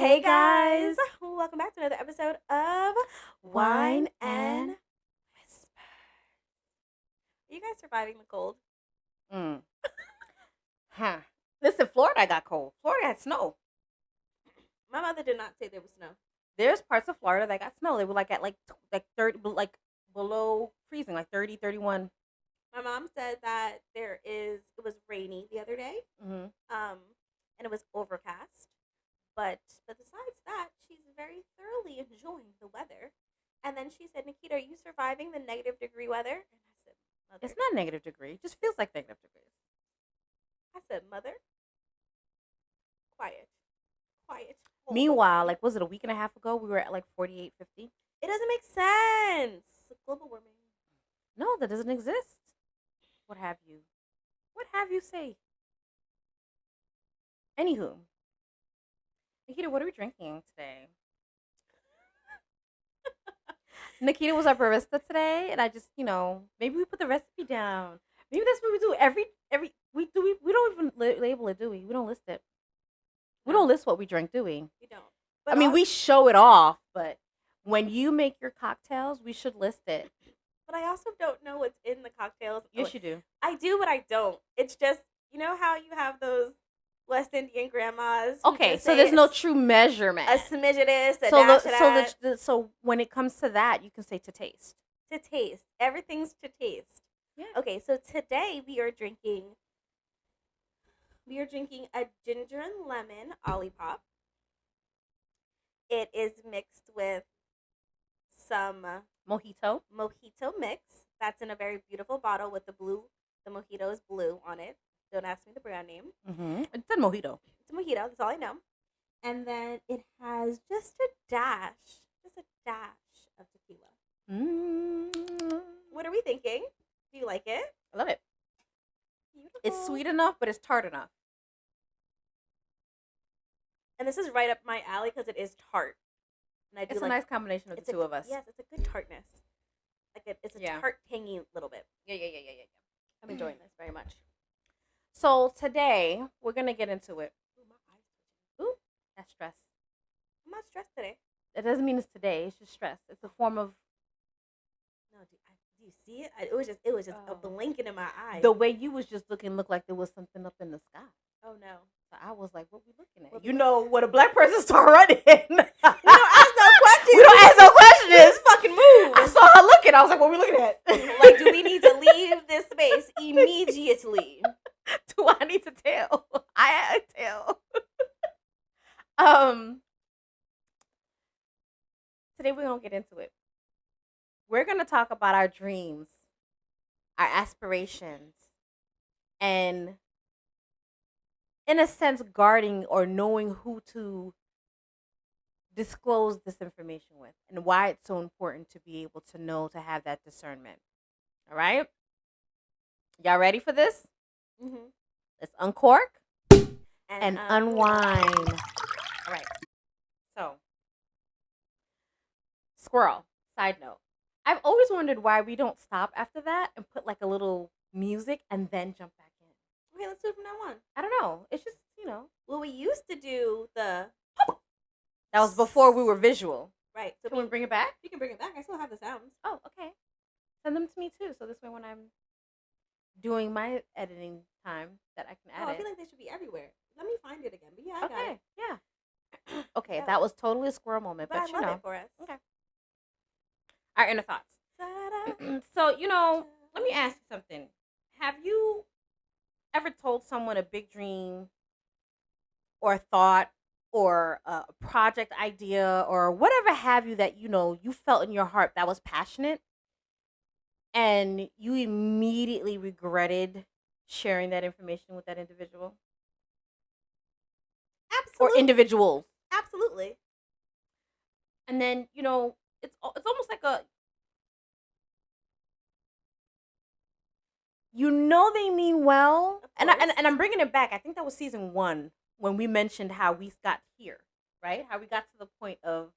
Hey guys, welcome back to another episode of Wine and Whisper. Are you guys surviving the cold? Mm. Huh. Listen, Florida got cold. Florida had snow. My mother did not say there was snow. There's parts of Florida that got snow. They were like at like 30, like below freezing, like 30, 31. My mom said that it was rainy the other day, Mm-hmm. and it was overcast. But besides that, she's very thoroughly enjoying the weather. And then she said, Nikita, are you surviving the negative degree weather? And I said, Mother. It's not negative degree. It just feels like negative degrees. I said, Mother, quiet. Meanwhile, like, was it a week and a half ago? We were at like 48, 50. It doesn't make sense. Global warming. No, that doesn't exist. What have you? What have you say? Anywho. Nikita, what are we drinking today? Nikita was our barista today, and I just, maybe we put the recipe down. Maybe that's what we do we don't even label it, do we? We don't list it. We don't list what we drink, do we? We don't. But we show it off, but when you make your cocktails, we should list it. But I also don't know what's in the cocktails. Yes, you do. I do, but I don't. It's just, you know how you have those West Indian grandmas? Okay, so there's no true measurement. A smidge of this, a dash of that. So when it comes to that, you can say to taste. To taste. Everything's to taste. Yeah. Okay, so today we are drinking a ginger and lemon Ollie Pop. It is mixed with some mojito mix. That's in a very beautiful bottle with the mojito is blue on it. Don't ask me the brand name. Mm-hmm. It's a mojito. It's a mojito. That's all I know. And then it has just a dash of tequila. Mm-hmm. What are we thinking? Do you like it? I love it. Beautiful. It's sweet enough, but it's tart enough. And this is right up my alley because it is tart. And it's a nice combination of the two of us. Yes, it's a good tartness. It's a tart, tangy little bit. Yeah. I'm enjoying this very much. So today we're gonna get into it. Ooh, my eyes. Ooh, that's stress. I'm not stressed today. It doesn't mean it's today. It's just stress. It's a form of. No, do you see it? It was just a blinking in my eye. The way you was just looked like there was something up in the sky. Oh no! So I was like, "What we looking at?" You know, when a black person start running, we don't ask no questions. We don't ask no questions. Just fucking move. I saw her looking. I was like, "What we looking at?" Like, do we need to leave this space immediately? Do I need to tell? I tell. Today we're gonna get into it. We're gonna talk about our dreams, our aspirations, and in a sense, guarding or knowing who to disclose this information with and why it's so important to be able to know, to have that discernment. All right? Y'all ready for this? Mm-hmm. Let's uncork and unwind. All right. So, squirrel, side note. I've always wondered why we don't stop after that and put like a little music and then jump back in. Okay, let's do it from now on. I don't know. It's just, Well, we used to do the... That was before we were visual. Right. So can we bring it back? You can bring it back. I still have the sounds. Oh, okay. Send them to me too. So this way when I'm doing my editing time that I can add it. I feel like they should be everywhere. Let me find it again. But yeah, I got it. Yeah. Okay, yeah. That was totally a squirrel moment. But I love it for us. Okay. Our inner thoughts. So, let me ask you something. Have you ever told someone a big dream or a thought or a project idea or whatever have you that, you felt in your heart that was passionate and you immediately regretted sharing that information with that individual? Absolutely. Or individuals? Absolutely. And then, it's almost like they mean well, and I'm bringing it back. I think that was season 1 when we mentioned how we got here, right? How we got to the point of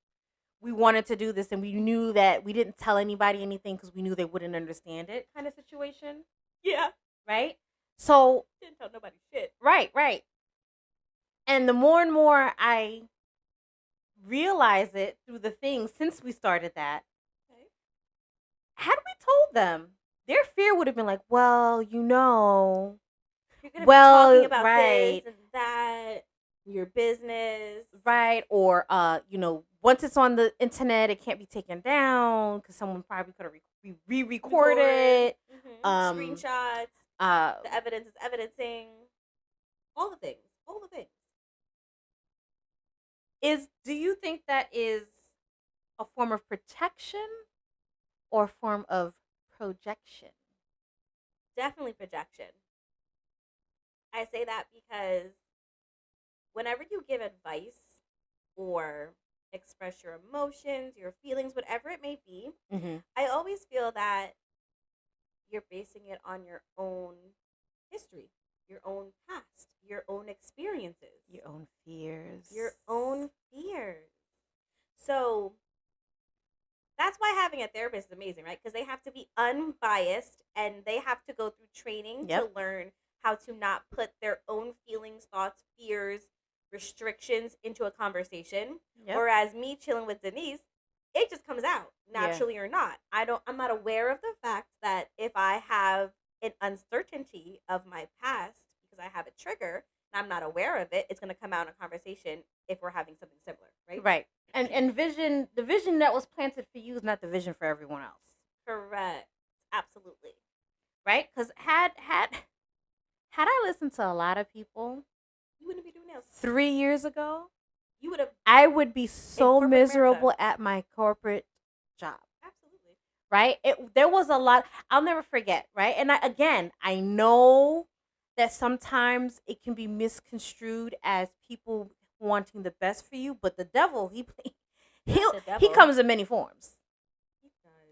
we wanted to do this and we knew that we didn't tell anybody anything because we knew they wouldn't understand it, kind of situation. Yeah. Right. So didn't tell nobody shit. Right. And the more and more I realize it through the things since we started that. Okay. Had we told them, their fear would have been like, well, you're gonna be talking about this and that, your business, right? Or once it's on the internet, it can't be taken down because someone probably could have re-recorded. Screenshots. The evidence is evidencing. All the things. Do you think that is a form of protection or a form of projection? Definitely projection. I say that because whenever you give advice or express your emotions, your feelings, whatever it may be, I always feel that you're basing it on your own history, your own past, your own experiences, your own fears. So that's why having a therapist is amazing, right? Because they have to be unbiased and they have to go through training to learn how to not put their own feelings, thoughts, fears, restrictions into a conversation. Whereas me chilling with Denise, it just comes out naturally or not. I'm not aware of the fact that if I have an uncertainty of my past because I have a trigger and I'm not aware of it, it's going to come out in a conversation if we're having something similar, right? Right. And the vision that was planted for you is not the vision for everyone else. Correct. Absolutely. Right? Because had I listened to a lot of people, you wouldn't be doing this 3 years ago. I would be so miserable at my corporate job. Absolutely. Right? There was a lot. I'll never forget. Right? And I know that sometimes it can be misconstrued as people wanting the best for you, but the devil, he comes in many forms.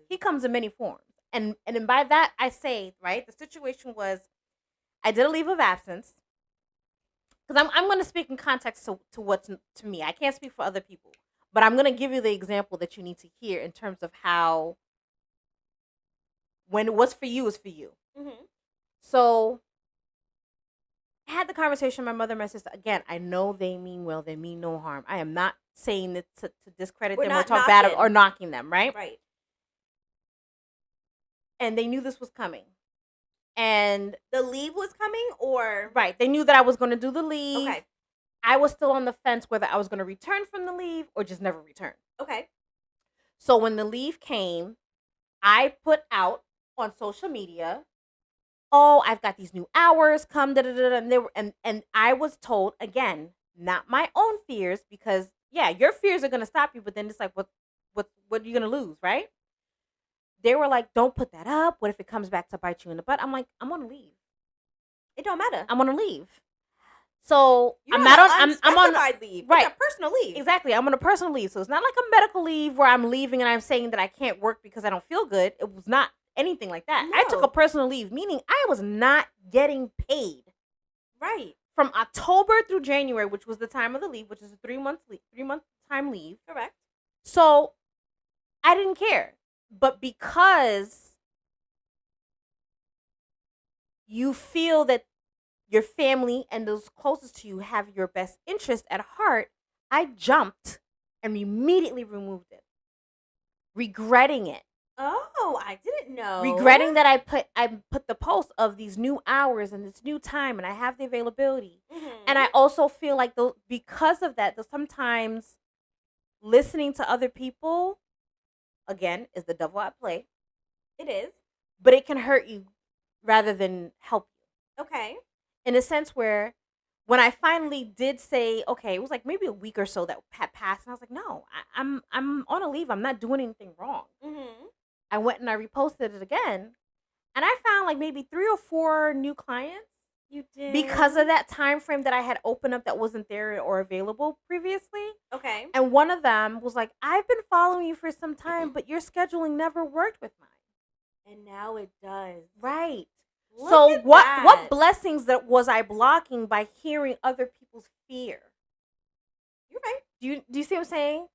He comes in many forms. And by that I say, right, the situation was I did a leave of absence. Because I'm going to speak in context to what's to me. I can't speak for other people. But I'm going to give you the example that you need to hear in terms of how when what's for you is for you. So I had the conversation with my mother and my sister. Again, I know they mean well. They mean no harm. I am not saying that to discredit them or talk bad or knocking them, right? Right. And they knew this was coming. And the leave was coming, or right, they knew that I was going to do the leave. Okay. I was still on the fence whether I was going to return from the leave or just never return. Okay. So when the leave came, I put out on social media, "Oh, I've got these new hours. Come, da da da." And they were, and I was told again, not my own fears, because your fears are going to stop you, but then it's like, what are you going to lose, right? They were like, "Don't put that up. What if it comes back to bite you in the butt?" I'm like, I'm gonna leave. It don't matter. I'm gonna leave. So You're I'm not on. I'm on leave. Right. It's a personal leave. Exactly. I'm on a personal leave. So it's not like a medical leave where I'm leaving and I'm saying that I can't work because I don't feel good. It was not anything like that. No. I took a personal leave, meaning I was not getting paid. Right. From October through January, which was the time of the leave, which is a 3 month time leave. Correct. So I didn't care. But because you feel that your family and those closest to you have your best interest at heart, I jumped and immediately removed it, regretting it. Oh, I didn't know. Regretting that I put the post of these new hours and this new time, and I have the availability. And I also feel like because of that, sometimes listening to other people, again, is the devil at play. It is. But it can hurt you rather than help you. Okay. In a sense where when I finally did say, okay, it was like maybe a week or so that had passed, and I was like, no, I'm on a leave. I'm not doing anything wrong. I went and I reposted it again, and I found like maybe 3 or 4 new clients. You did? Because of that time frame that I had opened up that wasn't there or available previously. Okay. And one of them was like, I've been following you for some time, but your scheduling never worked with mine. And now it does. Right. Look so at what that. What blessings that was I blocking by hearing other people's fear? You're right. Do you see what I'm saying?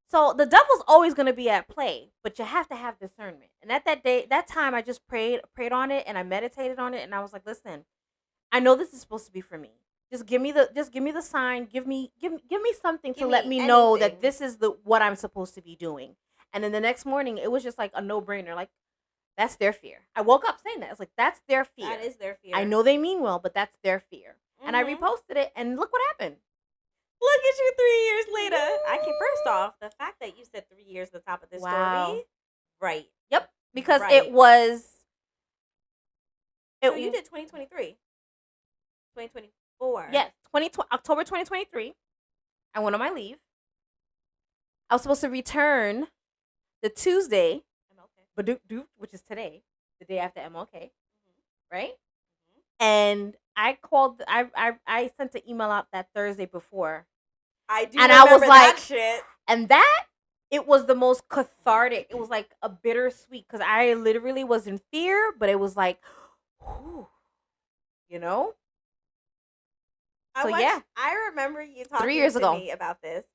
So the devil's always going to be at play, but you have to have discernment. And at that time, I just prayed on it and I meditated on it, and I was like, listen, I know this is supposed to be for me. Just give me the sign. Give me something to Give let me me know that anything. this is what I'm supposed to be doing. And then the next morning, it was just like a no-brainer. Like, that's their fear. I woke up saying that. It's like, that's their fear. That is their fear. I know they mean well, but that's their fear. Mm-hmm. And I reposted it, and look what happened. Look at you 3 years later. First off, the fact that you said 3 years at the top of this story. Right. Yep. Because it was. So you did 2023. 2024. Yes. October 2023. I went on my leave. I was supposed to return the Tuesday, which is today, the day after MLK, right? Mm-hmm. And I called. I sent an email out that Thursday before. I do, and remember I was like, that shit. And that it was the most cathartic. It was like a bittersweet because I literally was in fear, but it was like, whew, you know. I remember you talking 3 years to ago. me about this,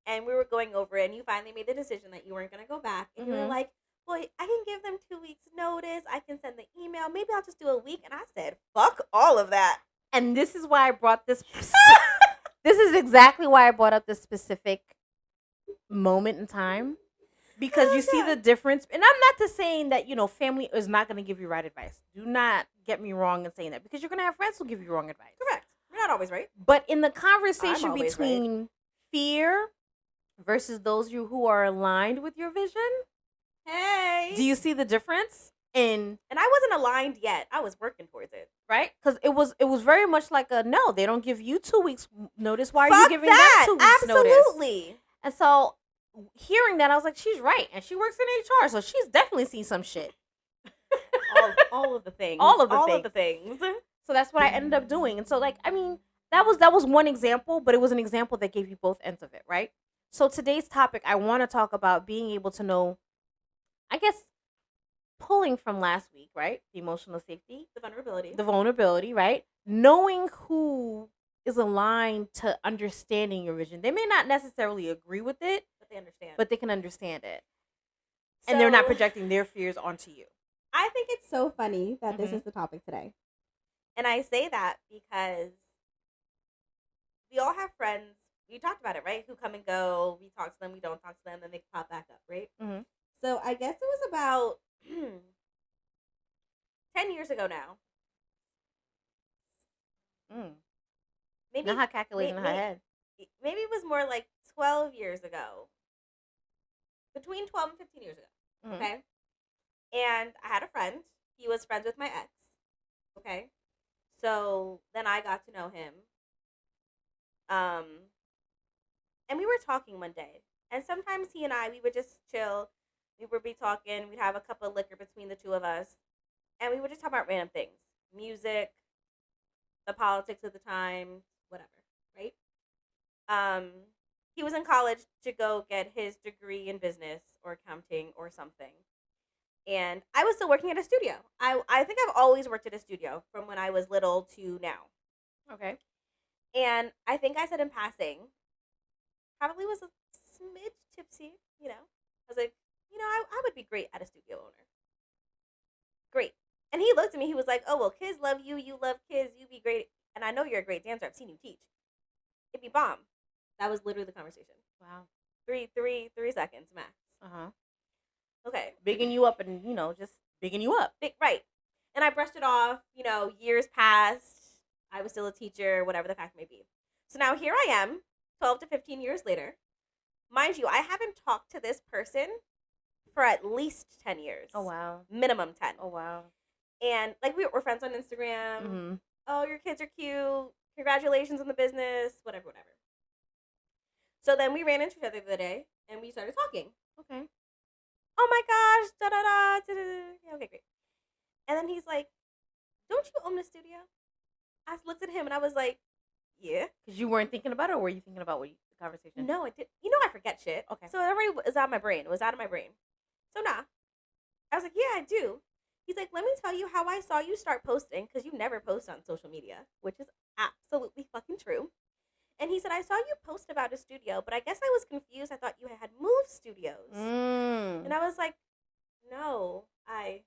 and we were going over it, and you finally made the decision that you weren't going to go back. And you were like, well, I can give them 2 weeks notice. I can send the email. Maybe I'll just do a week. And I said, fuck all of that. And this is why I brought this. This is exactly why I brought up this specific moment in time. Because you see the difference. And I'm not just saying that, family is not going to give you right advice. Do not get me wrong in saying that. Because you're going to have friends who give you wrong advice. Correct. You're not always right. But in the conversation between fear versus those who are aligned with your vision, hey, do you see the difference? And I wasn't aligned yet. I was working towards it. Right? Because it was very much like no, they don't give you 2 weeks notice. Why are you giving them 2 weeks notice? Absolutely. And so hearing that, I was like, she's right. And she works in HR, so she's definitely seen some shit. all of the things. All of the things. So that's what I ended up doing. And so, that was one example, but it was an example that gave you both ends of it, right? So today's topic, I want to talk about being able to know, I guess, pulling from last week, right? The emotional safety. The vulnerability, right? Knowing who is aligned to understanding your vision. They may not necessarily agree with it, but they can understand it. So, and they're not projecting their fears onto you. I think it's so funny that this is the topic today. And I say that because we all have friends. We talked about it, right? Who come and go. We talk to them. We don't talk to them. Then they pop back up, right? Mm-hmm. So I guess it was about 10 years ago now. Maybe not calculating in her head. Maybe it was more like 12 years ago. Between 12 and 15 years ago. Mm-hmm. Okay? And I had a friend. He was friends with my ex. Okay? So then I got to know him. And we were talking one day. And sometimes he and I, we would just chill. We would be talking. We'd have a cup of liquor between the two of us. And we would just talk about random things. Music, the politics of the time, whatever, right? He was in college to go get his degree in business or accounting or something. And I was still working at a studio. I think I've always worked at a studio from when I was little to now. Okay. And I think I said in passing, probably was a smidge tipsy, I was like, I would be great at a studio owner. Great. And he looked at me, he was like, oh, well, kids love you, you love kids, you'd be great. And I know you're a great dancer, I've seen you teach. It'd be bomb. That was literally the conversation. Wow. 3 seconds max. Uh-huh. Okay. Bigging you up and, just bigging you up. Right. And I brushed it off, years passed. I was still a teacher, whatever the fact may be. So now here I am, 12 to 15 years later. Mind you, I haven't talked to this person for at least 10 years. Oh, wow. Minimum 10. Oh, wow. And, we're friends on Instagram. Mm-hmm. Oh, your kids are cute. Congratulations on the business. Whatever. So then we ran into each other the other day, and we started talking. Okay. Oh, my gosh. Da-da-da. Da-da-da. Okay, great. And then he's like, don't you own a studio? I looked at him, and I was like, yeah. Because you weren't thinking about it, or were you thinking about the conversation? No, I did. I forget shit. Okay. So it already was out of my brain. It was out of my brain. So nah. I was like, yeah, I do. He's like, let me tell you how I saw you start posting, because you never post on social media, which is absolutely fucking true. And he said, I saw you post about a studio, but I guess I was confused. I thought you had moved studios. And I was like, no, I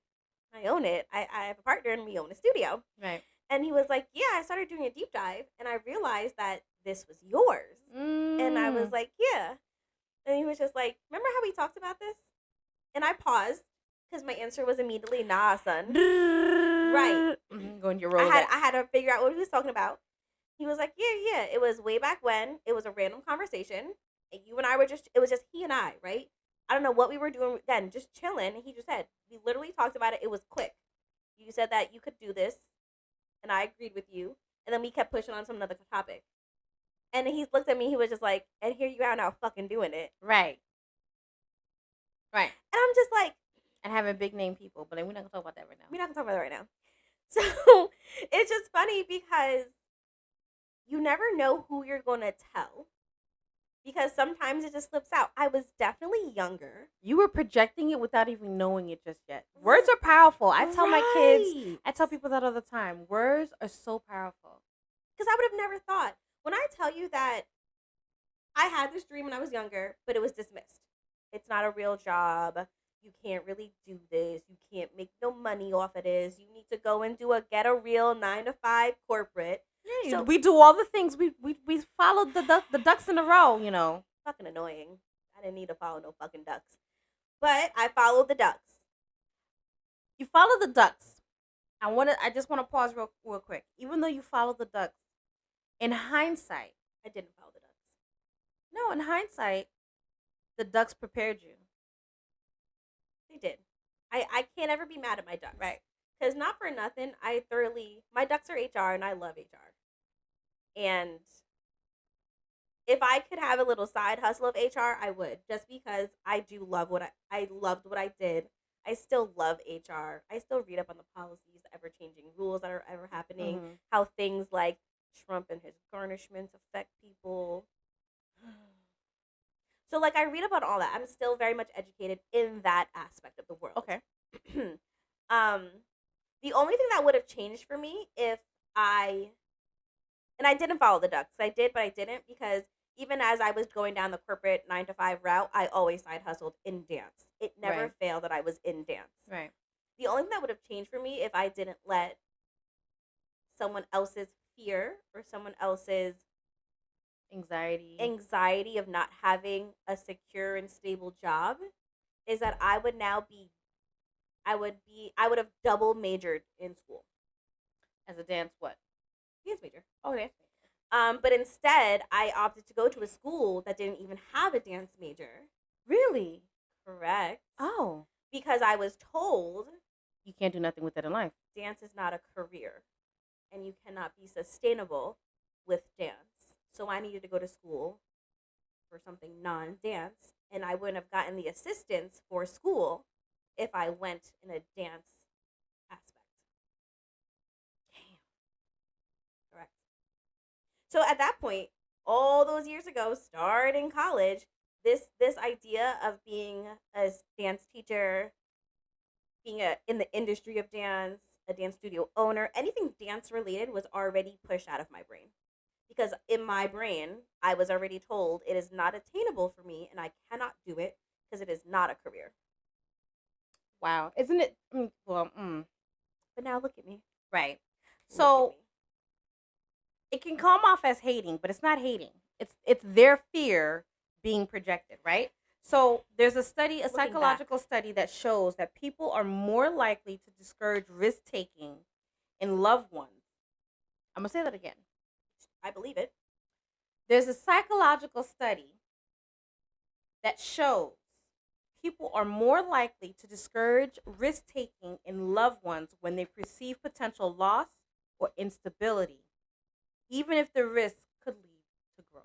own it. I have a partner, and we own a studio. Right. And he was like, yeah, I started doing a deep dive, and I realized that this was yours. And I was like, yeah. And he was just like, remember how we talked about this? And I paused because my answer was immediately, nah, son. Right. Going your Rolodex. I had to figure out what he was talking about. He was like, yeah. It was way back when. It was a random conversation. And you and I were it was just he and I, right? I don't know what we were doing then, just chilling. And he just said, we literally talked about it. It was quick. You said that you could do this, and I agreed with you. And then we kept pushing on some other topic. And he looked at me. He was just like, and here you are now fucking doing it. Right. Right. And I'm just like. And having big name people. But we're not going to talk about that right now. We're not going to talk about that right now. So it's just funny because you never know who you're going to tell. Because sometimes it just slips out. I was definitely younger. You were projecting it without even knowing it just yet. Words are powerful. I tell my kids, I tell people that all the time. Words are so powerful. Because I would have never thought. When I tell you that I had this dream when I was younger, but it was dismissed. It's not a real job. You can't really do this. You can't make no money off of this. You need to go and get a real 9-to-5 corporate. Yeah, so we do all the things. We followed the ducks in a row, you know. Fucking annoying. I didn't need to follow no fucking ducks. But I followed the ducks. You follow the ducks. I just want to pause real quick. Even though you followed the ducks, in hindsight, I didn't follow the ducks. No, in hindsight, the ducks prepared you. They did. I can't ever be mad at my ducks. Right. Because not for nothing, my ducks are HR and I love HR. And if I could have a little side hustle of HR, I would. Just because I do love I loved what I did. I still love HR. I still read up on the policies, the ever-changing rules that are ever happening, how things like Trump and his garnishments affect people. So, like, I read about all that. I'm still very much educated in that aspect of the world. Okay. The only thing that would have changed for me and I didn't follow the ducks. I did, but I didn't, because even as I was going down the corporate 9-to-5 route, I always side hustled in dance. It never failed that I was in dance. Right. The only thing that would have changed for me if I didn't let someone else's fear or someone else's anxiety of not having a secure and stable job is that I would have double majored in school. As a dance what? Dance major. Oh, dance major. But instead, I opted to go to a school that didn't even have a dance major. Really? Correct. Oh. Because I was told you can't do nothing with it in life. Dance is not a career. And you cannot be sustainable with dance. So I needed to go to school for something non-dance. And I wouldn't have gotten the assistance for school if I went in a dance aspect. Damn. Correct. So at that point, all those years ago, starting college, this idea of being a dance teacher, being in the industry of dance, a dance studio owner, anything dance related was already pushed out of my brain. Because in my brain, I was already told it is not attainable for me and I cannot do it because it is not a career. Wow. Isn't it? Well, But now look at me. Right. So it can come off as hating, but it's not hating. It's their fear being projected, right? So there's a psychological study that shows that people are more likely to discourage risk-taking in loved ones. I'm going to say that again. I believe it. There's a psychological study that shows people are more likely to discourage risk-taking in loved ones when they perceive potential loss or instability, even if the risk could lead to growth.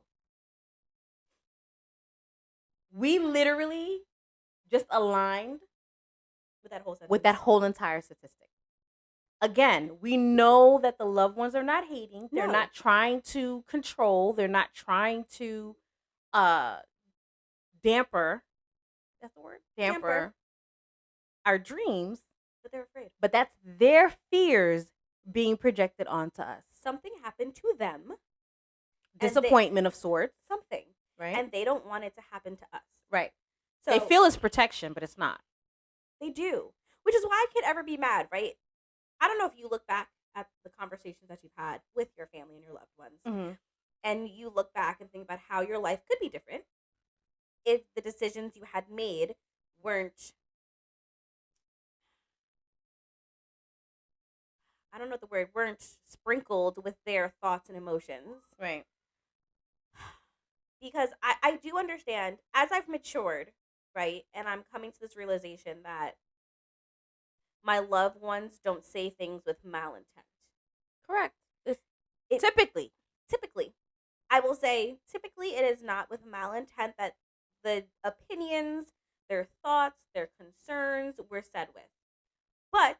We literally just aligned with that whole entire statistic. Again, we know that the loved ones are not hating. They're not trying to control. They're not trying to damper. That's the word? Damper our dreams. But they're afraid. But that's their fears being projected onto us. Something happened to them. Disappointment of sorts. Something. Right. And they don't want it to happen to us. Right. So they feel it's protection, but it's not. They do. Which is why I could ever be mad, right? I don't know if you look back at the conversations that you've had with your family and your loved ones, Mm-hmm. and you look back and think about how your life could be different if the decisions you had made weren't, I don't know the word, weren't sprinkled with their thoughts and emotions. Right. Because I do understand as I've matured, right? And I'm coming to this realization that my loved ones don't say things with malintent. Correct. It, typically, I will say, typically it is not with malintent that the opinions, their thoughts, their concerns were said with. But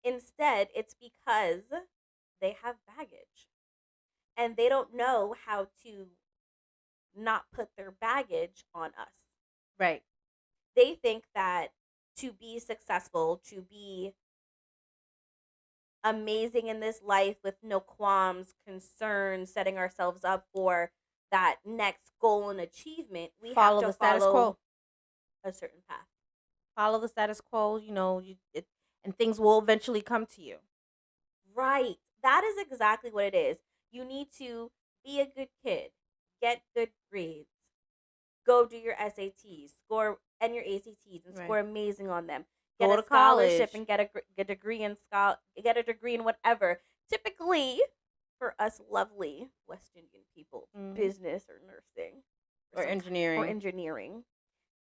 instead, it's because they have baggage and they don't know how to not put their baggage on us. Right. They think that to be successful, to be amazing in this life with no qualms, concerns, setting ourselves up for that next goal and achievement, we Follow have the to status follow quo. a certain path. Follow the status quo. And things will eventually come to you. Right. That is exactly what it is. You need to be a good kid, get good grades, go do your SATs, score and your ACTs, and score amazing on them. Get Go a to scholarship college and get a degree in get a degree in whatever. Typically, for us lovely West Indian people, business or nursing or engineering.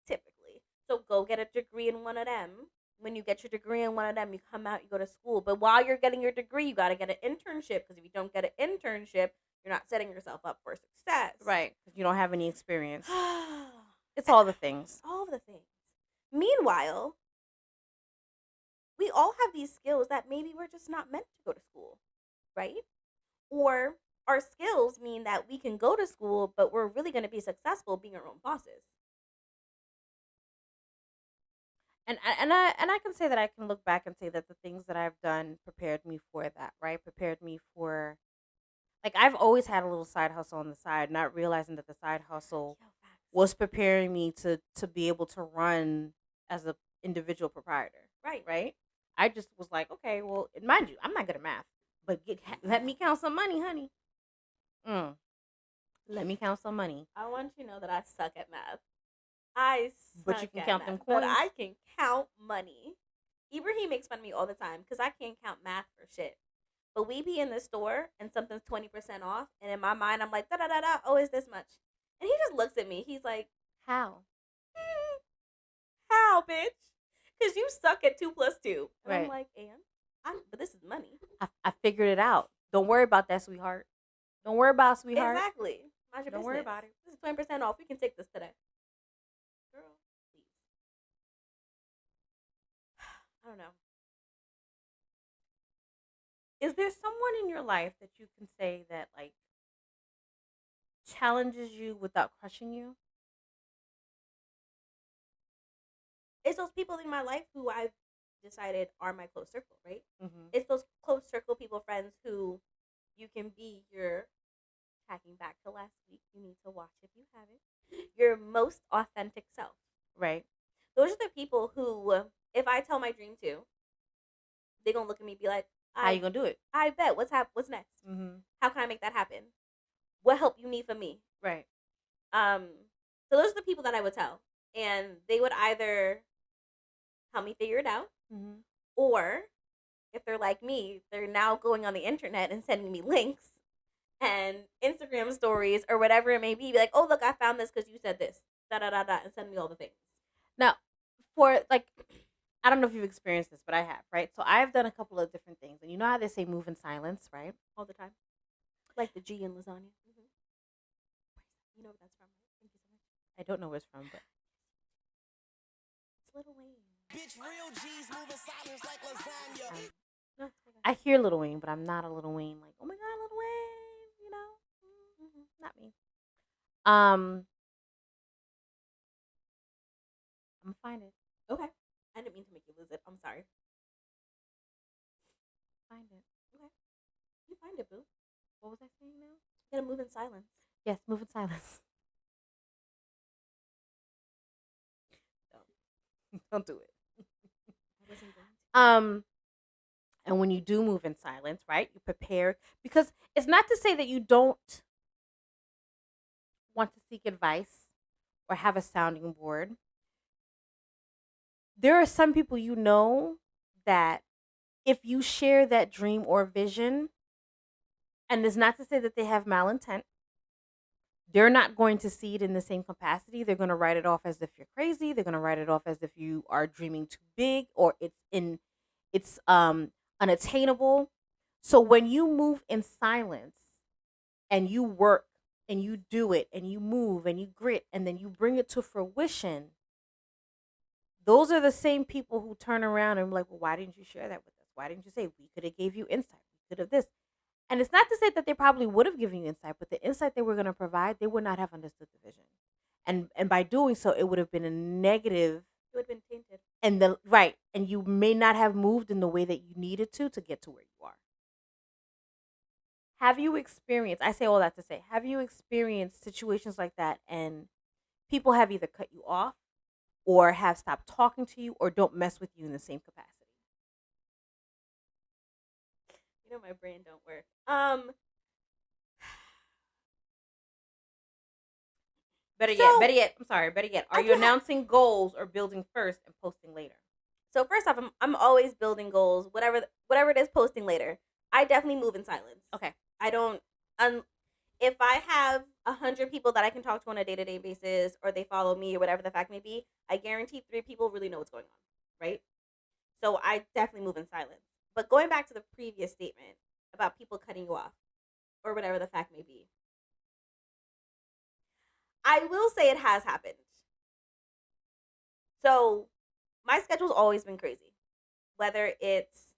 Typically. So go get a degree in one of them. When you get your degree in one of them, you come out, you go to school. But while you're getting your degree, you got to get an internship, because if you don't get an internship, you're not setting yourself up for success. Right, because you don't have any experience. It's all the things. All the things. Meanwhile, we all have these skills that maybe we're just not meant to go to school, right? Or our skills mean that we can go to school, but we're really going to be successful being our own bosses. And I can say that I can look back and say that the things that I've done prepared me for that, right? Prepared me for, like, I've always had a little side hustle on the side, not realizing that the side hustle was preparing me to be able to run as an individual proprietor. Right? I just was like, okay, well, and mind you, I'm not good at math, but let me count some money, honey. Let me count some money. I want you to know that I suck at math. But you can count them coins. But I can count money. Ibrahim makes fun of me all the time because I can't count math for shit. But we be in the store and something's 20% off, and in my mind I'm like, da da da da. Oh, is this much? And he just looks at me. He's like, how? How, bitch? Because you suck at 2 + 2. And right. I'm like, but this is money. I figured it out. Don't worry about that, sweetheart. Don't worry about it, sweetheart. Exactly. Mind your business. Worry about it. This is 20% off. We can take this today. Girl, please. I don't know. Is there someone in your life that you can say that, like, challenges you without crushing you? It's those people in my life who I've decided are my close circle, right? Mm-hmm. It's those close circle people, friends who you can be your, tagging back to last week, you need to watch if you haven't, your most authentic self. Right. Those are the people who, if I tell my dream to, they're going to look at me and be like, how you going to do it? I bet. What's next? Mm-hmm. How can I make that happen? What help you need from me? Right. So those are the people that I would tell. And they would either help me figure it out, or if they're like me, they're now going on the internet and sending me links and Instagram stories or whatever it may be like, oh, look, I found this because you said this, da da da da, and send me all the things. Now, for, like, I don't know if you've experienced this, but I have, right? So I've done a couple of different things. And you know how they say move in silence, right? All the time. Like the G in lasagna. Mm-hmm. You know where that's from, right? Thank you so much. I don't know where it's from, but it's Lil Wayne. Bitch, real G's moving silence like lasagna. I hear Lil Wayne, but I'm not a Lil Wayne. Like, oh my God, Lil Wayne, you know? Not me. I'm gonna find it. Okay. I didn't mean to make you lose it. I'm sorry. Find it. Okay. You find it, boo. What was I saying now? You gotta move in silence. Yes, move in silence. Don't do it. I wasn't going to. And when you do move in silence, right, you prepare, because it's not to say that you don't want to seek advice or have a sounding board. There are some people that if you share that dream or vision, and it's not to say that they have malintent, they're not going to see it in the same capacity. They're going to write it off as if you're crazy. They're going to write it off as if you are dreaming too big, or it's unattainable. So when you move in silence and you work and you do it and you move and you grit and then you bring it to fruition, those are the same people who turn around and be like, well, why didn't you share that with us? Why didn't you say? We could have gave you insight. We could have this. And it's not to say that they probably would have given you insight, but the insight they were going to provide, they would not have understood the vision. And by doing so, it would have been a negative. It would have been tainted. And you may not have moved in the way that you needed to get to where you are. Have you experienced, I say all that to say, have you experienced situations like that and people have either cut you off or have stopped talking to you or don't mess with you in the same capacity? You know my brain don't work. Better yet. Are you announcing goals or building first and posting later? So first off, I'm always building goals, whatever it is, posting later. I definitely move in silence. Okay. I don't. If I have 100 people that I can talk to on a day-to-day basis, or they follow me, or whatever the fact may be, I guarantee 3 people really know what's going on, right? So I definitely move in silence. But going back to the previous statement about people cutting you off, or whatever the fact may be, I will say it has happened. So my schedule's always been crazy. Whether it's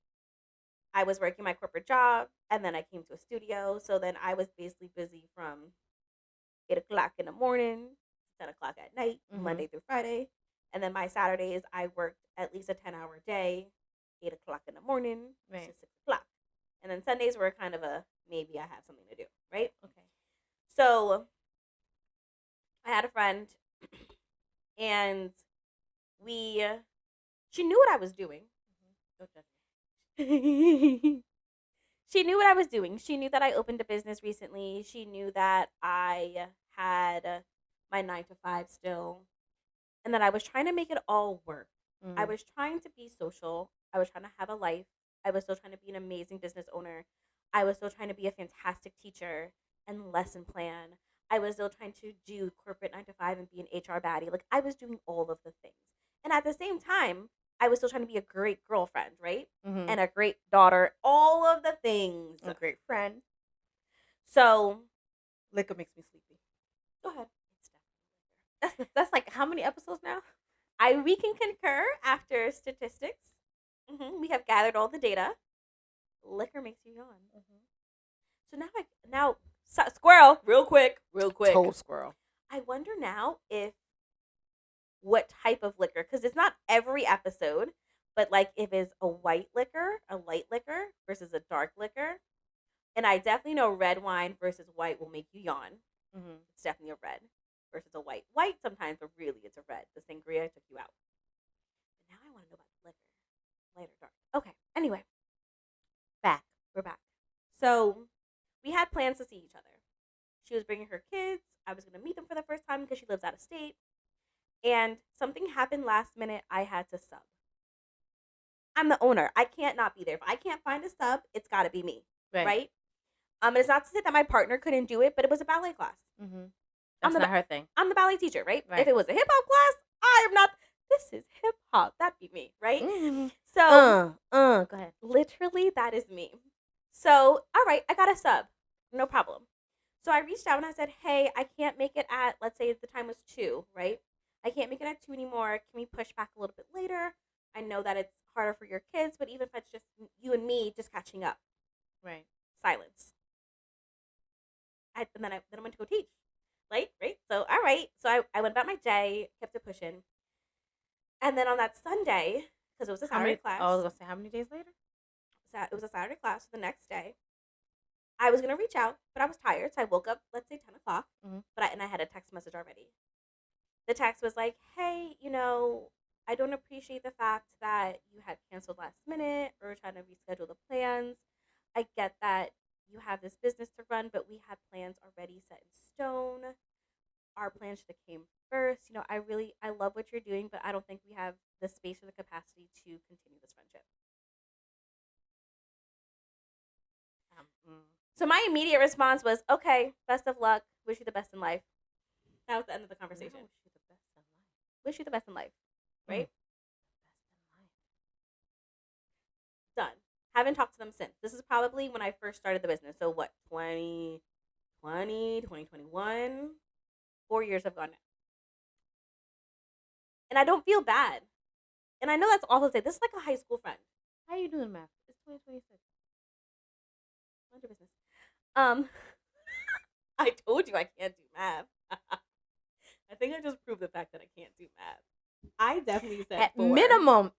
I was working my corporate job, and then I came to a studio, so then I was basically busy from 8 o'clock in the morning, 10 o'clock at night, Monday through Friday. And then my Saturdays, I worked at least a 10-hour day, 8 o'clock in the morning to 6 o'clock. And then Sundays were kind of a maybe I have something to do, right? Okay. So I had a friend, and she knew what I was doing. Don't judge me. She knew what I was doing. She knew that I opened a business recently. She knew that I had my 9 to 5 still, and that I was trying to make it all work. I was trying to be social. I was trying to have a life. I was still trying to be an amazing business owner. I was still trying to be a fantastic teacher and lesson plan. I was still trying to do corporate 9 to 5 and be an HR baddie. Like, I was doing all of the things. And at the same time, I was still trying to be a great girlfriend, right? And a great daughter, all of the things. A great friend. So, liquor makes me sleepy. Go ahead. That's like how many episodes now? We can concur after statistics. We have gathered all the data. Liquor makes you yawn. So squirrel, real quick. Total squirrel. I wonder now what type of liquor, because it's not every episode, but like if it's a white liquor, a light liquor versus a dark liquor. And I definitely know red wine versus white will make you yawn. It's definitely a red versus a white. White sometimes, but really it's a red. The sangria took you out. But now I want to know about liquor. Light or dark. Okay. Anyway. We're back. So we had plans to see each other. She was bringing her kids. I was going to meet them for the first time because she lives out of state. And something happened last minute. I had to sub. I'm the owner. I can't not be there. If I can't find a sub, it's got to be me. Right? And it's not to say that my partner couldn't do it, but it was a ballet class. That's not her thing. I'm the ballet teacher, right? If it was a hip-hop class, I am not. This is hip-hop. That'd be me, right? So, go ahead. Literally, that is me. So, all right, I got a sub. No problem. So I reached out and I said, hey, I can't make it at, let's say the time was 2, right? I can't make it at 2 anymore. Can we push back a little bit later? I know that it's harder for your kids, but even if it's just you and me just catching up. Right. Silence. Then I went to go teach. Right? So, all right. So I went about my day, kept it pushing. And then on that Sunday, because it was a Saturday class. I was going to say, how many days later? It was a Saturday class. So the next day, I was going to reach out, but I was tired. So I woke up, let's say 10 o'clock. And I had a text message already. The text was like, hey, I don't appreciate the fact that you had canceled last minute or trying to reschedule the plans. I get that you have this business to run, but we had plans already set in stone. Our plans should have came first. I love what you're doing, but I don't think we have the space or the capacity to continue this friendship. So my immediate response was, okay, best of luck. Wish you the best in life. That was the end of the conversation. Wish you the best in life. Right? Done. Haven't talked to them since. This is probably when I first started the business. So what, 2020, 2021? 4 years have gone now. And I don't feel bad. And I know that's awful to say. This is like a high school friend. How are you doing math? It's 2026. Mind your business. I told you I can't do math. I think I just proved the fact that I can't do math. I definitely said at 4. minimum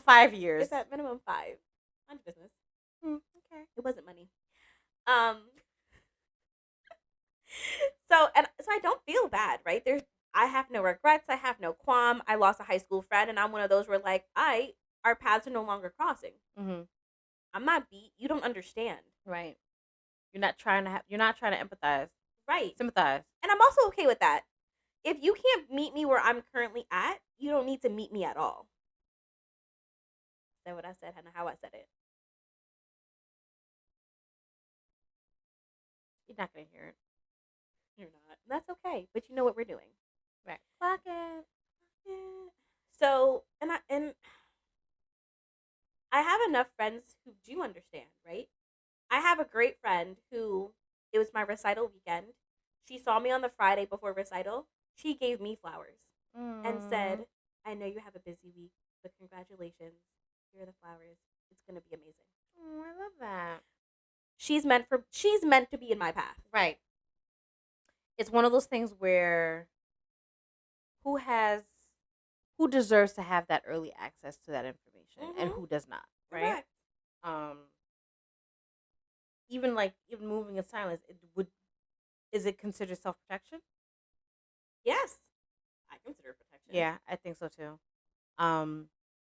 5 years. It's at minimum 5. Mind your business. Okay. It wasn't money. So I don't feel bad, right? I have no regrets. I have no qualm. I lost a high school friend, and I'm one of those where like our paths are no longer crossing. Mm-hmm. I'm not beat. You don't understand, Right. You're not trying to empathize. right? Sympathize. And I'm also okay with that. If you can't meet me where I'm currently at, you don't need to meet me at all. Is that what I said? I know how I said it. You're not gonna hear it. You're not. That's okay. But you know what we're doing. Right. Clock it. So, and I have enough friends who do understand, right? I have a great friend who, it was my recital weekend. She saw me on the Friday before recital. She gave me flowers and said, I know you have a busy week, but congratulations. Here are the flowers. It's going to be amazing. Oh, I love that. She's meant to be in my path. Right. It's one of those things where who deserves to have that early access to that information and who does not, right? Correct. Even moving in silence, is it considered self-protection? Yes. I consider protection. Yeah, I think so too.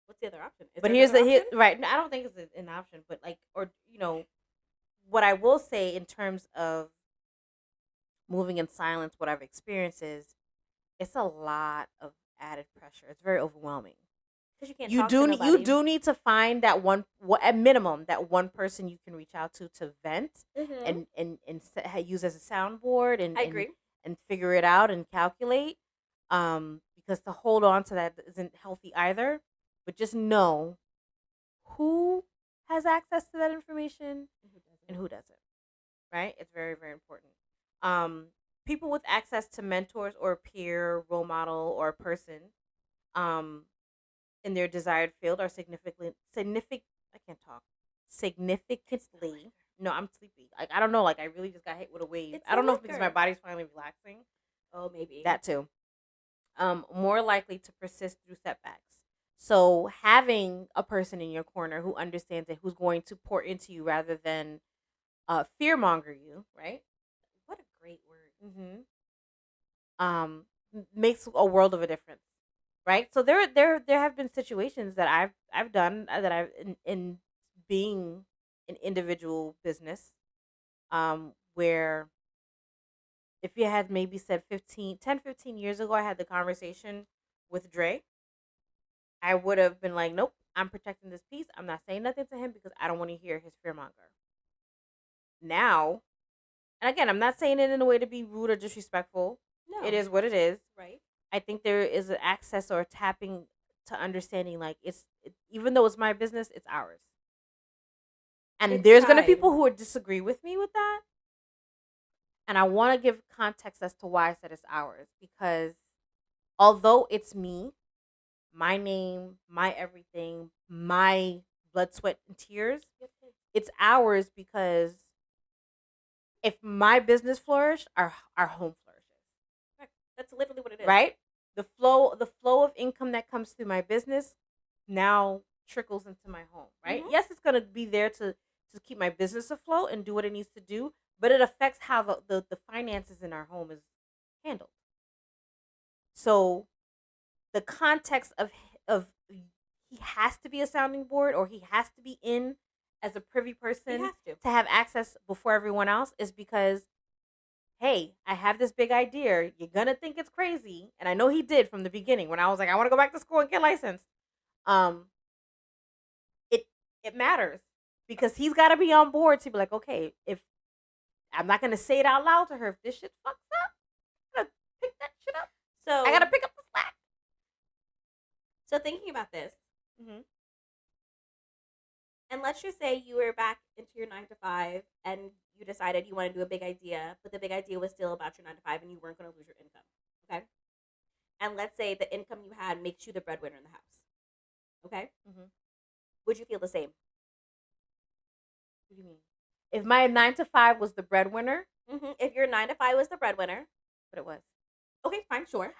What's the other option? But here's right. I don't think it's an option, but what I will say in terms of moving in silence, what I've experienced is it's a lot of added pressure. It's very overwhelming. Because you can't. You do need to find that one, at minimum, that one person you can reach out to vent and use as a soundboard and I agree. and figure it out and calculate. Because to hold on to that isn't healthy either. But just know who has access to that information and who doesn't. Right? It's very, very important. People with access to mentors or a peer, role model, or a person in their desired field are significantly no, I'm sleepy. I don't know, I really just got hit with a wave. I don't know if because my body's finally relaxing. Oh, maybe. That too. More likely to persist through setbacks. So having a person in your corner who understands it, who's going to pour into you rather than fearmonger you, right? What a great word. Makes a world of a difference, right? So there have been situations that I've done that I've in being an individual business, where if you had maybe said 15 years ago, I had the conversation with Dre, I would have been like, nope, I'm protecting this piece. I'm not saying nothing to him because I don't want to hear his fearmonger. Now, and again, I'm not saying it in a way to be rude or disrespectful. No. It is what it is. Right. I think there is an access or tapping to understanding, even though it's my business, it's ours. And there's going to be people who would disagree with me with that. And I want to give context as to why I said it's ours. Because although it's me, my name, my everything, my blood, sweat, and tears, it's ours because if my business flourished, our home flourishes. That's literally what it is. Right? The flow of income that comes through my business now trickles into my home, right? Yes, it's going to be there to keep my business afloat and do what it needs to do, but it affects how the finances in our home is handled. So the context of he has to be a sounding board, or he has to be in as a privy He person has to. have access before everyone else, is because, hey, I have this big idea. You're gonna think it's crazy, and I know he did from the beginning when I was like, I want to go back to school and get licensed. It matters because he's got to be on board to be like, okay, if I'm not gonna say it out loud to her, if this shit fucks up, I'm gonna pick that shit up. So I gotta pick up the slack. So thinking about this, Mm-hmm. and let's just say you were back into your 9 to 5, and you decided you want to do a big idea, but the big idea was still about your 9 to 5, and you weren't going to lose your income. Okay. And let's say the income you had makes you the breadwinner in the house. Okay. Mm-hmm. Would you feel the same? What do you mean? If my 9 to 5 was the breadwinner, If your 9 to 5 was the breadwinner, but it was. okay, fine, sure,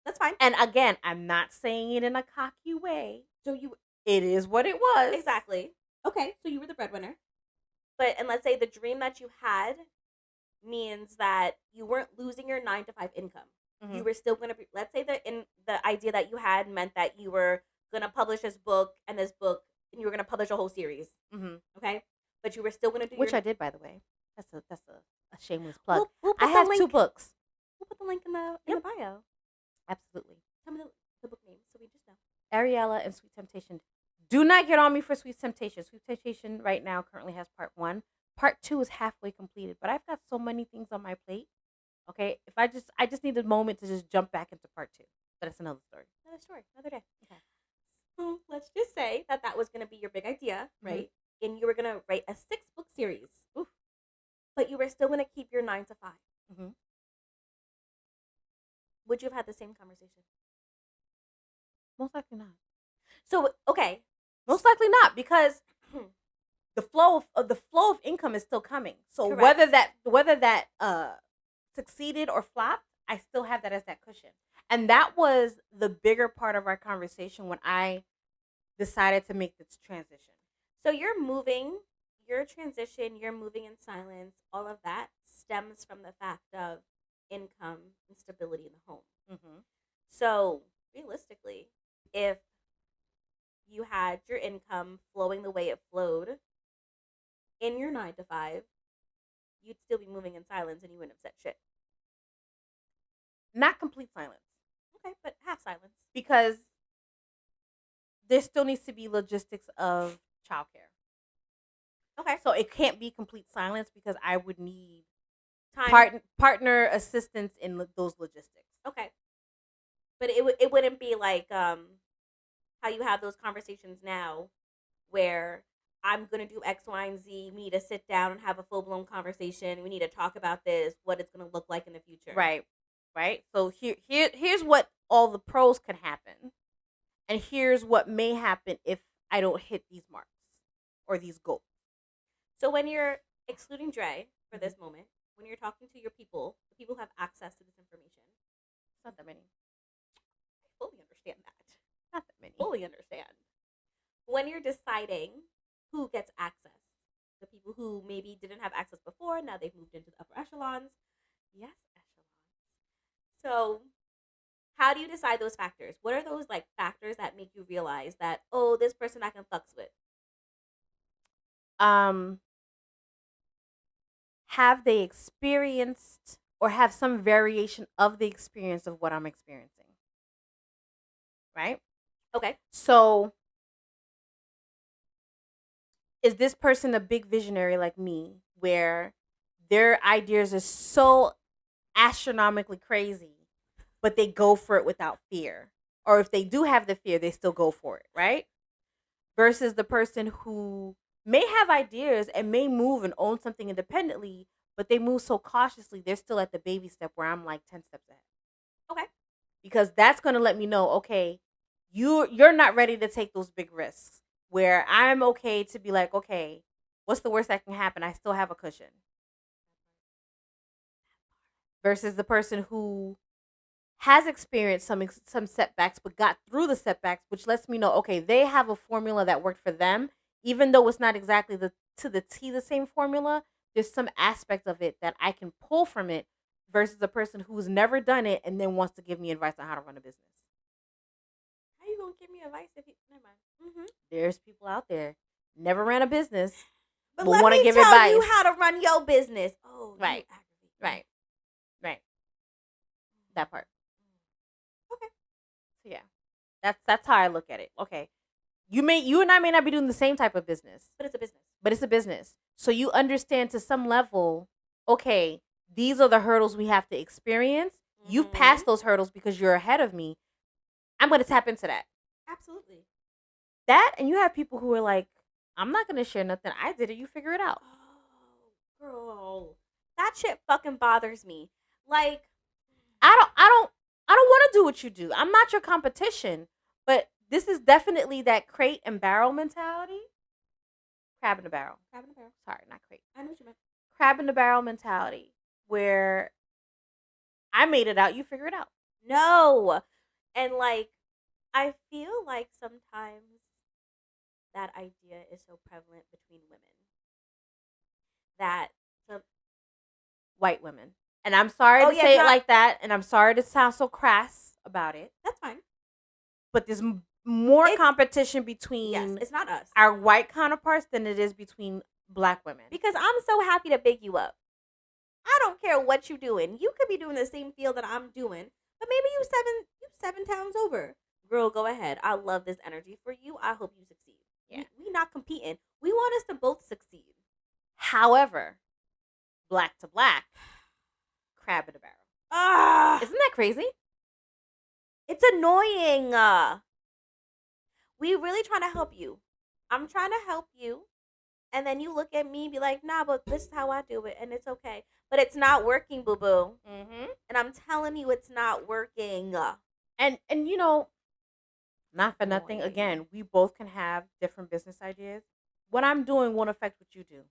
that's fine. And again, I'm not saying it in a cocky way. So It is what it was. exactly. Okay, so you were the breadwinner, and let's say the dream that you had means that you weren't losing your 9 to 5 income. Mhm. You were still going to be. Let's say the idea that you had meant that you were going to publish this book, and you were going to publish a whole series. Mm-hmm. Okay, but you were still going to do Which I did, by the way. That's a shameless plug. We'll put I have the link, 2 books. We'll put the link in the bio. Absolutely. Tell me the book name so we just know. Ariella and Sweet Temptation. Do not get on me for Sweet Temptation. Sweet Temptation right now currently has part 1. Part 2 is halfway completed, but I've got so many things on my plate. Okay, if I just need a moment to just jump back into part 2, but it's another story. Another day. Okay. So let's just say that was going to be your big idea, right? And you were going to write a 6-book series. Oof. But you were still going to keep your 9 to 5. Mm-hmm. Would you have had the same conversation? Most likely not. So okay, Most likely not, because the flow of income is still coming. So Correct. whether that succeeded or flopped, I still have that as that cushion. And that was the bigger part of our conversation when I decided to make this transition. so you're moving, your transition, you're moving in silence. All of that stems from the fact of income and stability in the home. Mm-hmm. So realistically, if you had your income flowing the way it flowed in your 9 to 5, you'd still be moving in silence and you wouldn't have said shit. Not complete silence, Okay, but half silence. because there still needs to be logistics of childcare. Okay, So it can't be complete silence because I would need time. partner assistance in those logistics. Okay, but it wouldn't be like how you have those conversations now, where I'm gonna do X, Y, and Z. We need to sit down and have a full blown conversation. We need to talk about this, what it's gonna look like in the future. Right. So here's what all the pros can happen, and here's what may happen if I don't hit these marks or these goals. So when you're excluding Dre for this moment, when you're talking to your people, the people who have access to this information, It's not that many. I fully understand that. Not that many. Fully understand. When you're deciding who gets access, the people who maybe didn't have access before, now they've moved into the upper echelons. Yes, echelons. So how do you decide those factors? What are those like factors that make you realize that, oh, this person I can fucks with? Have they experienced or have some variation of the experience of what I'm experiencing? Right? Okay. So is this person a big visionary like me, where their ideas are so astronomically crazy, but they go for it without fear? Or if they do have the fear, they still go for it, right? Versus the person who may have ideas and may move and own something independently, but they move so cautiously, they're still at the baby step where I'm like 10 steps ahead. Okay. Because that's going to let me know, okay, you're not ready to take those big risks, where I'm okay to be like, okay, what's the worst that can happen? I still have a cushion. Versus the person who has experienced some setbacks but got through the setbacks, which lets me know, okay, they have a formula that worked for them, even though it's not exactly to the T the same formula. There's some aspect of it that I can pull from it, versus a person who's never done it and then wants to give me advice on how to run a business. How you gonna advice if you never mind. There's people out there never ran a business, But will let wanna me give tell you advice. how to run your business. Oh, you Right. aggravate me. Right. That part. Okay. So yeah, that's how I look at it. Okay, you and I may not be doing the same type of business, But it's a business. but it's a business. So you understand to some level, okay, these are the hurdles we have to experience. You've passed those hurdles because you're ahead of me. I'm going to tap into that. Absolutely. That, and you have people who are like, I'm not going to share nothing. I did it. You figure it out. Oh, girl, that shit fucking bothers me. Like, I don't want to do what you do. I'm not your competition, but this is definitely that crate and barrel mentality. Crab in the barrel. crab in a barrel. Sorry, not crate. I know what you meant. Crab in the barrel mentality, where I made it out, you figure it out. No, and like, I feel like sometimes that idea is so prevalent between women that White women. And I'm sorry to say it like that, and I'm sorry to sound so crass about it, that's fine. but there's more competition between Yes, it's not us. our white counterparts than it is between black women. Because I'm so happy to big you up. I don't care what you're doing. You could be doing the same field that I'm doing, but maybe you seven towns over. Girl, go ahead. I love this energy for you. I hope you succeed. Yeah. We not competing. We want us to both succeed. However, black to black, crab in a barrel. Isn't that crazy? It's annoying. We really trying to help you. I'm trying to help you. And then you look at me and be like, nah, but this is how I do it. And it's okay. But it's not working, boo-boo. Mm-hmm. And I'm telling you it's not working. And you know, not for nothing, Annoying. again, we both can have different business ideas. What I'm doing won't affect what you do.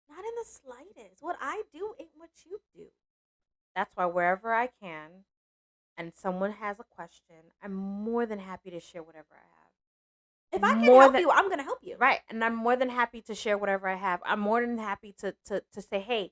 Not in the slightest. What I do ain't what you do. That's why wherever I can and someone has a question, I'm more than happy to share whatever I have. If I can help you, I'm going to help you. Right. And I'm more than happy to share whatever I have. I'm more than happy to say, hey,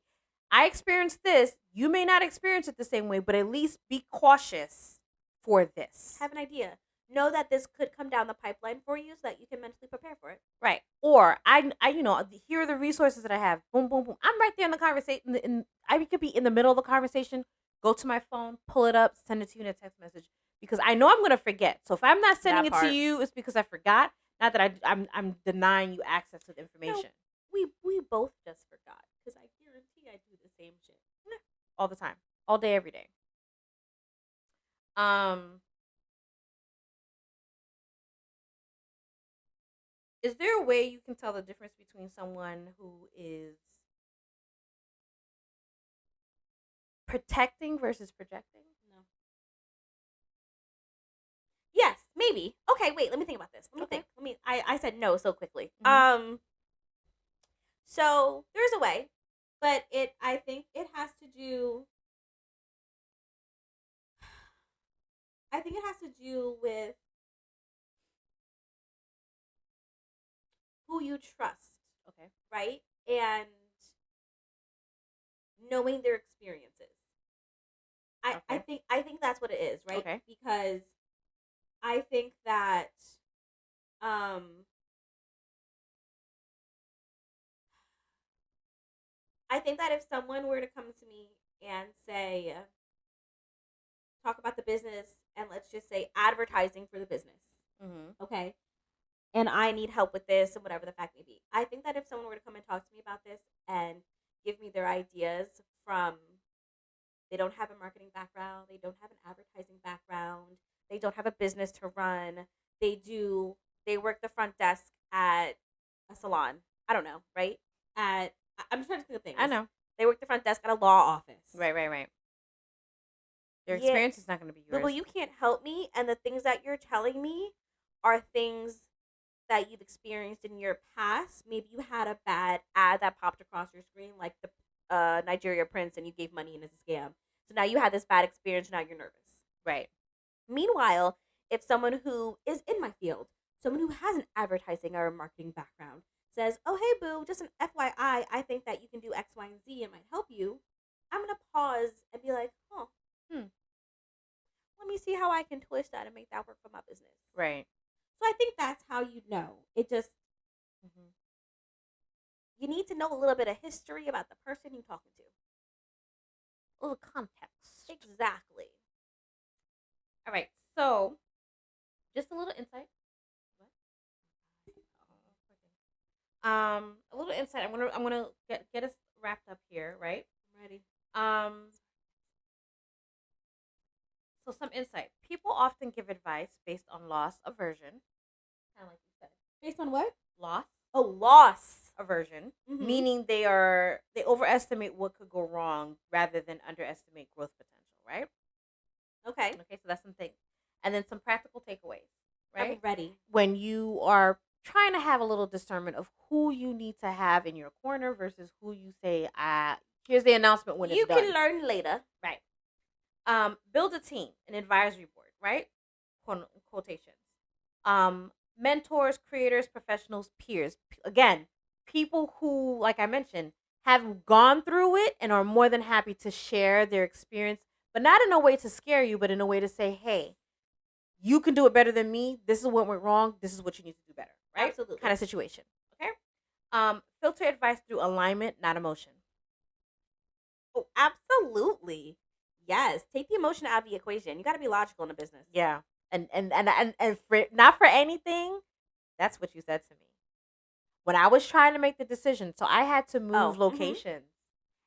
I experienced this. You may not experience it the same way, but at least be cautious for this. Have an idea. Know that this could come down the pipeline for you so that you can mentally prepare for it. Right. Or I you know, here are the resources that I have. Boom, boom, boom. I'm right there in the conversation. I could be in the middle of the conversation, go to my phone, pull it up, send it to you in a text message. Because I know I'm going to forget. So if I'm not sending it to you, it's because I forgot. Not that I'm denying you access to the information. No, we both just forgot. Because I guarantee I do the same shit. All the time. All day, every day. Is there a way you can tell the difference between someone who is protecting versus projecting? No. Yes, maybe. Okay, wait, let me think about this. Let me think. I said no so quickly. Mhm. So there's a way, but I think it has to do with who you trust. Okay. Right? And knowing their experiences. I think that's what it is, right? Okay. Because I think that if someone were to come to me and say, talk about the business, and let's just say advertising for the business, okay, and I need help with this and whatever the fact may be, I think that if someone were to come and talk to me about this and give me their ideas from, they don't have a marketing background, they don't have an advertising background, they don't have a business to run, they work the front desk at a salon, I don't know, right? I'm just trying to think of things. I know. They work the front desk at a law office. Right. Their experience is not going to be yours. Well, you can't help me, and the things that you're telling me are things that you've experienced in your past. Maybe you had a bad ad that popped across your screen, like the Nigeria Prince, and you gave money and it's a scam. So now you had this bad experience, now you're nervous. Right. Meanwhile, if someone who is in my field, someone who has an advertising or a marketing background, says, oh, hey, boo, just an FYI, I think that you can do X, Y, and Z and might help you, I'm going to pause and be like, let me see how I can twist that and make that work for my business. Right. So I think that's how you know. It just, Mhm. you need to know a little bit of history about the person you're talking to. A little context. Exactly. All right. So, just a little insight. What? A little insight. I'm gonna get us wrapped up here, right? I'm ready. So some insight. People often give advice based on loss aversion, kind of like you said. Based on what? Loss Oh, loss. aversion, Mhm. meaning they overestimate what could go wrong rather than underestimate growth potential, right? Okay. Okay, so that's something. And then some practical takeaways, right? I'm ready. When you are trying to have a little discernment of who you need to have in your corner versus who you say, here's the announcement when You it's done. can learn later. Right. Build a team, an advisory board, right? Quotations. Mentors, creators, professionals, peers. Again, people who, like I mentioned, have gone through it and are more than happy to share their experience, but not in a way to scare you, but in a way to say, hey, you can do it better than me. This is what went wrong. This is what you need to do better, right? Absolutely. Kind of situation. Okay. Filter advice through alignment, not emotion. Oh, absolutely. Yes. Take the emotion out of the equation. You got to be logical in a business. Yeah. And for not for anything, that's what you said to me. When I was trying to make the decision, so I had to move locations.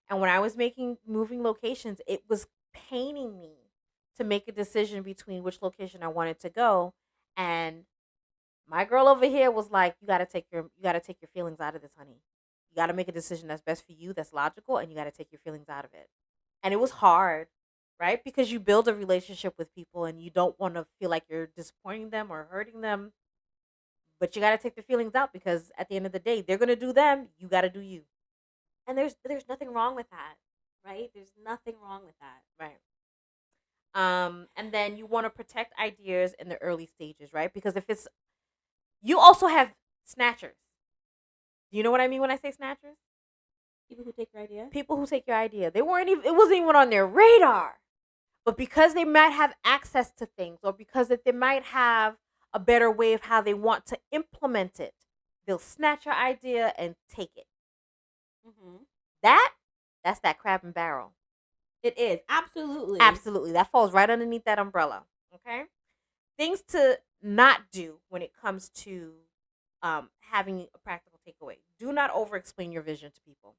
And when I was moving locations, it was paining me to make a decision between which location I wanted to go. And my girl over here was like, you gotta take your feelings out of this, honey. You gotta make a decision that's best for you, that's logical, and you gotta take your feelings out of it. And it was hard, right? Because you build a relationship with people and you don't want to feel like you're disappointing them or hurting them. But you gotta take the feelings out because at the end of the day, they're gonna do them, you gotta do you. And there's nothing wrong with that, right? There's nothing wrong with that. Right. And then you want to protect ideas in the early stages, right? Because you also have snatchers. Do you know what I mean when I say snatchers? People who take your idea? People who take your idea. It wasn't even on their radar. But because they might have access to things or because they might have a better way of how they want to implement it, they'll snatch your idea and take it. Mm-hmm. That's that crab and barrel. It is. Absolutely. Absolutely. That falls right underneath that umbrella. Okay? Things to not do when it comes to having a practical takeaway. Do not over explain your vision to people.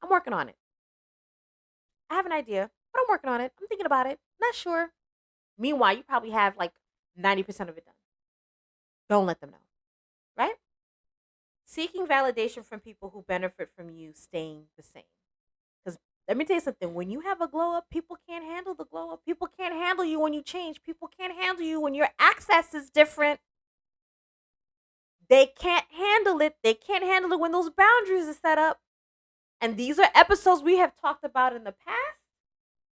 I'm working on it. I have an idea, but I'm working on it. I'm thinking about it. Not sure. Meanwhile, you probably have like 90% of it done. Don't let them know. Right? Seeking validation from people who benefit from you staying the same. Because let me tell you something. When you have a glow up, people can't handle the glow up. People can't handle you when you change. People can't handle you when your access is different. They can't handle it. They can't handle it when those boundaries are set up. And these are episodes we have talked about in the past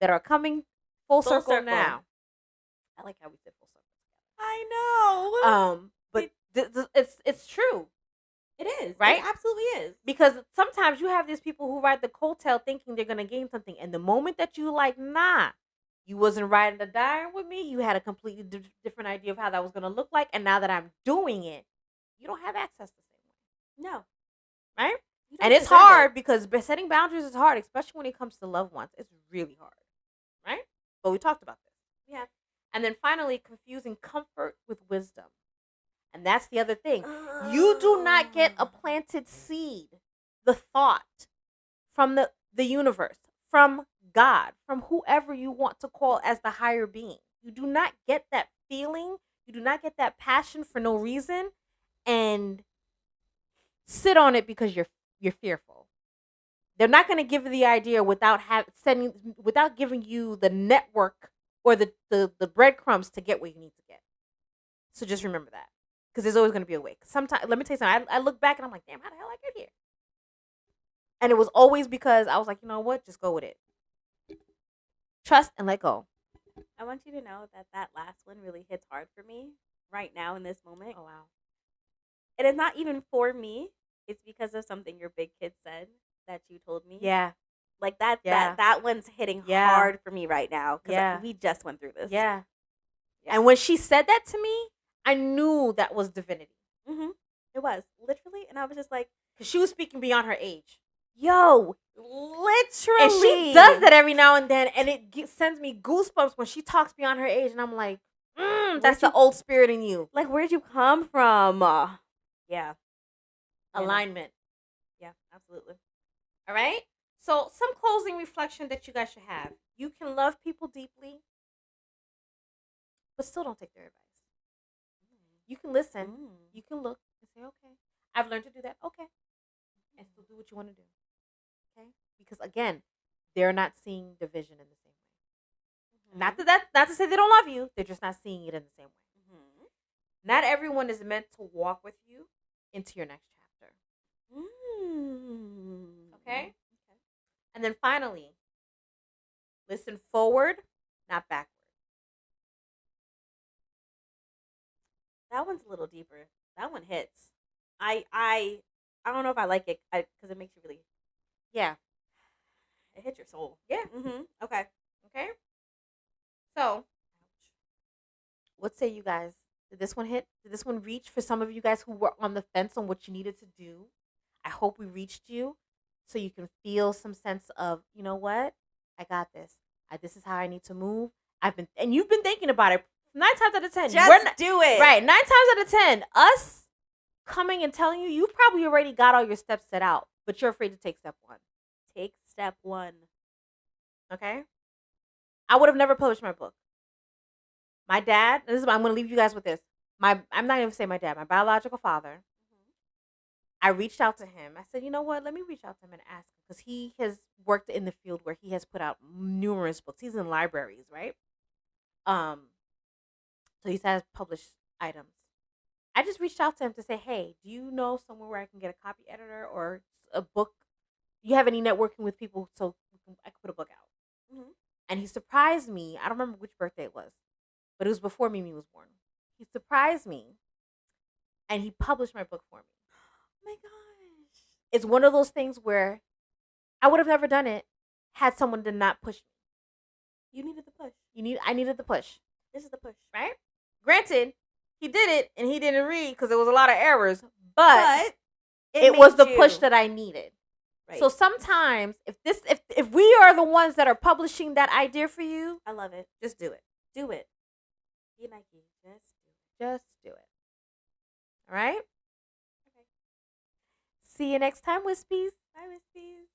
that are coming full circle now. I like how we said full circle. I know. But it's true. It is. Right? It absolutely is. Because sometimes you have these people who ride the coattail thinking they're going to gain something. And the moment that you like, nah, you wasn't riding the dying with me. You had a completely different idea of how that was going to look like. And now that I'm doing it, you don't have access the same way. No. Right? And it's hard because setting boundaries is hard, especially when it comes to loved ones. It's really hard. Right? But we talked about this. Yeah. And then finally, confusing comfort with wisdom. And that's the other thing. You do not get a planted seed, the thought from the universe, from God, from whoever you want to call as the higher being. You do not get that feeling. You do not get that passion for no reason and sit on it because you're fearful. They're not going to give you the idea without giving you the network or the breadcrumbs to get what you need to get. So just remember that. Because there's always going to be a way. Sometimes, let me tell you something. I look back and I'm like, damn, how the hell I get here? And it was always because I was like, you know what? Just go with it. Trust and let go. I want you to know that last one really hits hard for me right now in this moment. Oh, wow. It is not even for me. It's because of something your big kid said that you told me. Yeah. Like that one's hitting hard for me right now because we just went through this. Yeah. And when she said that to me, I knew that was divinity. Mm-hmm. It was literally, and I was just like, Because she was speaking beyond her age. "Yo, literally." And she does that every now and then, and it sends me goosebumps when she talks beyond her age, and I'm like, that's the old spirit in you. Like, where'd you come from? Yeah. Alignment. Yeah, absolutely. All right? So, some closing reflection that you guys should have. You can love people deeply, but still don't take their advice. You can listen. You can look and say, okay, I've learned to do that. Okay. And still do what you want to do. Okay? Because, again, they're not seeing division in the same way. Not to say they don't love you. They're just not seeing it in the same way. Not everyone is meant to walk with you into your next chapter. Okay? And then finally, listen forward, not backward. That one's a little deeper. That one hits. I don't know if I like it because it makes you really. Yeah. It hits your soul. Yeah. Okay. Okay. So, what say you guys? Did this one hit? Did this one reach for some of you guys who were on the fence on what you needed to do? I hope we reached you so you can feel some sense of, you know what? I got this. This is how I need to move. And you've been thinking about it 9 times out of 10. Just do it. Right. 9 times out of 10, us coming and telling you, you've probably already got all your steps set out, but you're afraid to take step 1. Take step 1. Okay? I would have never published my book. My dad, I'm going to leave you guys with this. I'm not going to say my dad, my biological father. I reached out to him. I said, you know what? Let me reach out to him and ask him because he has worked in the field where he has put out numerous books. He's in libraries, right? So he has published items. I just reached out to him to say, hey, do you know somewhere where I can get a copy editor or a book? Do you have any networking with people so I could put a book out? And he surprised me. I don't remember which birthday it was, but it was before Mimi was born. He surprised me, and he published my book for me. Oh my gosh. It's one of those things where I would have never done it had someone did not push me. You needed the push. I needed the push. This is the push. Right? Granted, he did it, and he didn't read because there was a lot of errors, but it was the push that I needed. Right. So sometimes, if we are the ones that are publishing that idea for you, I love it. Just do it. Do it. Be Nike. Just do it. All right? Okay. See you next time, Wispies. Bye, Wispies.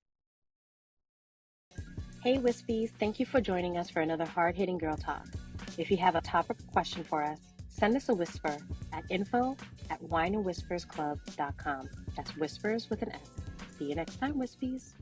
Hey, Wispies. Thank you for joining us for another hard-hitting girl talk. If you have a topic question for us, send us a whisper at info@wineandwhispersclub.com. That's whispers with an S. See you next time, Wispies.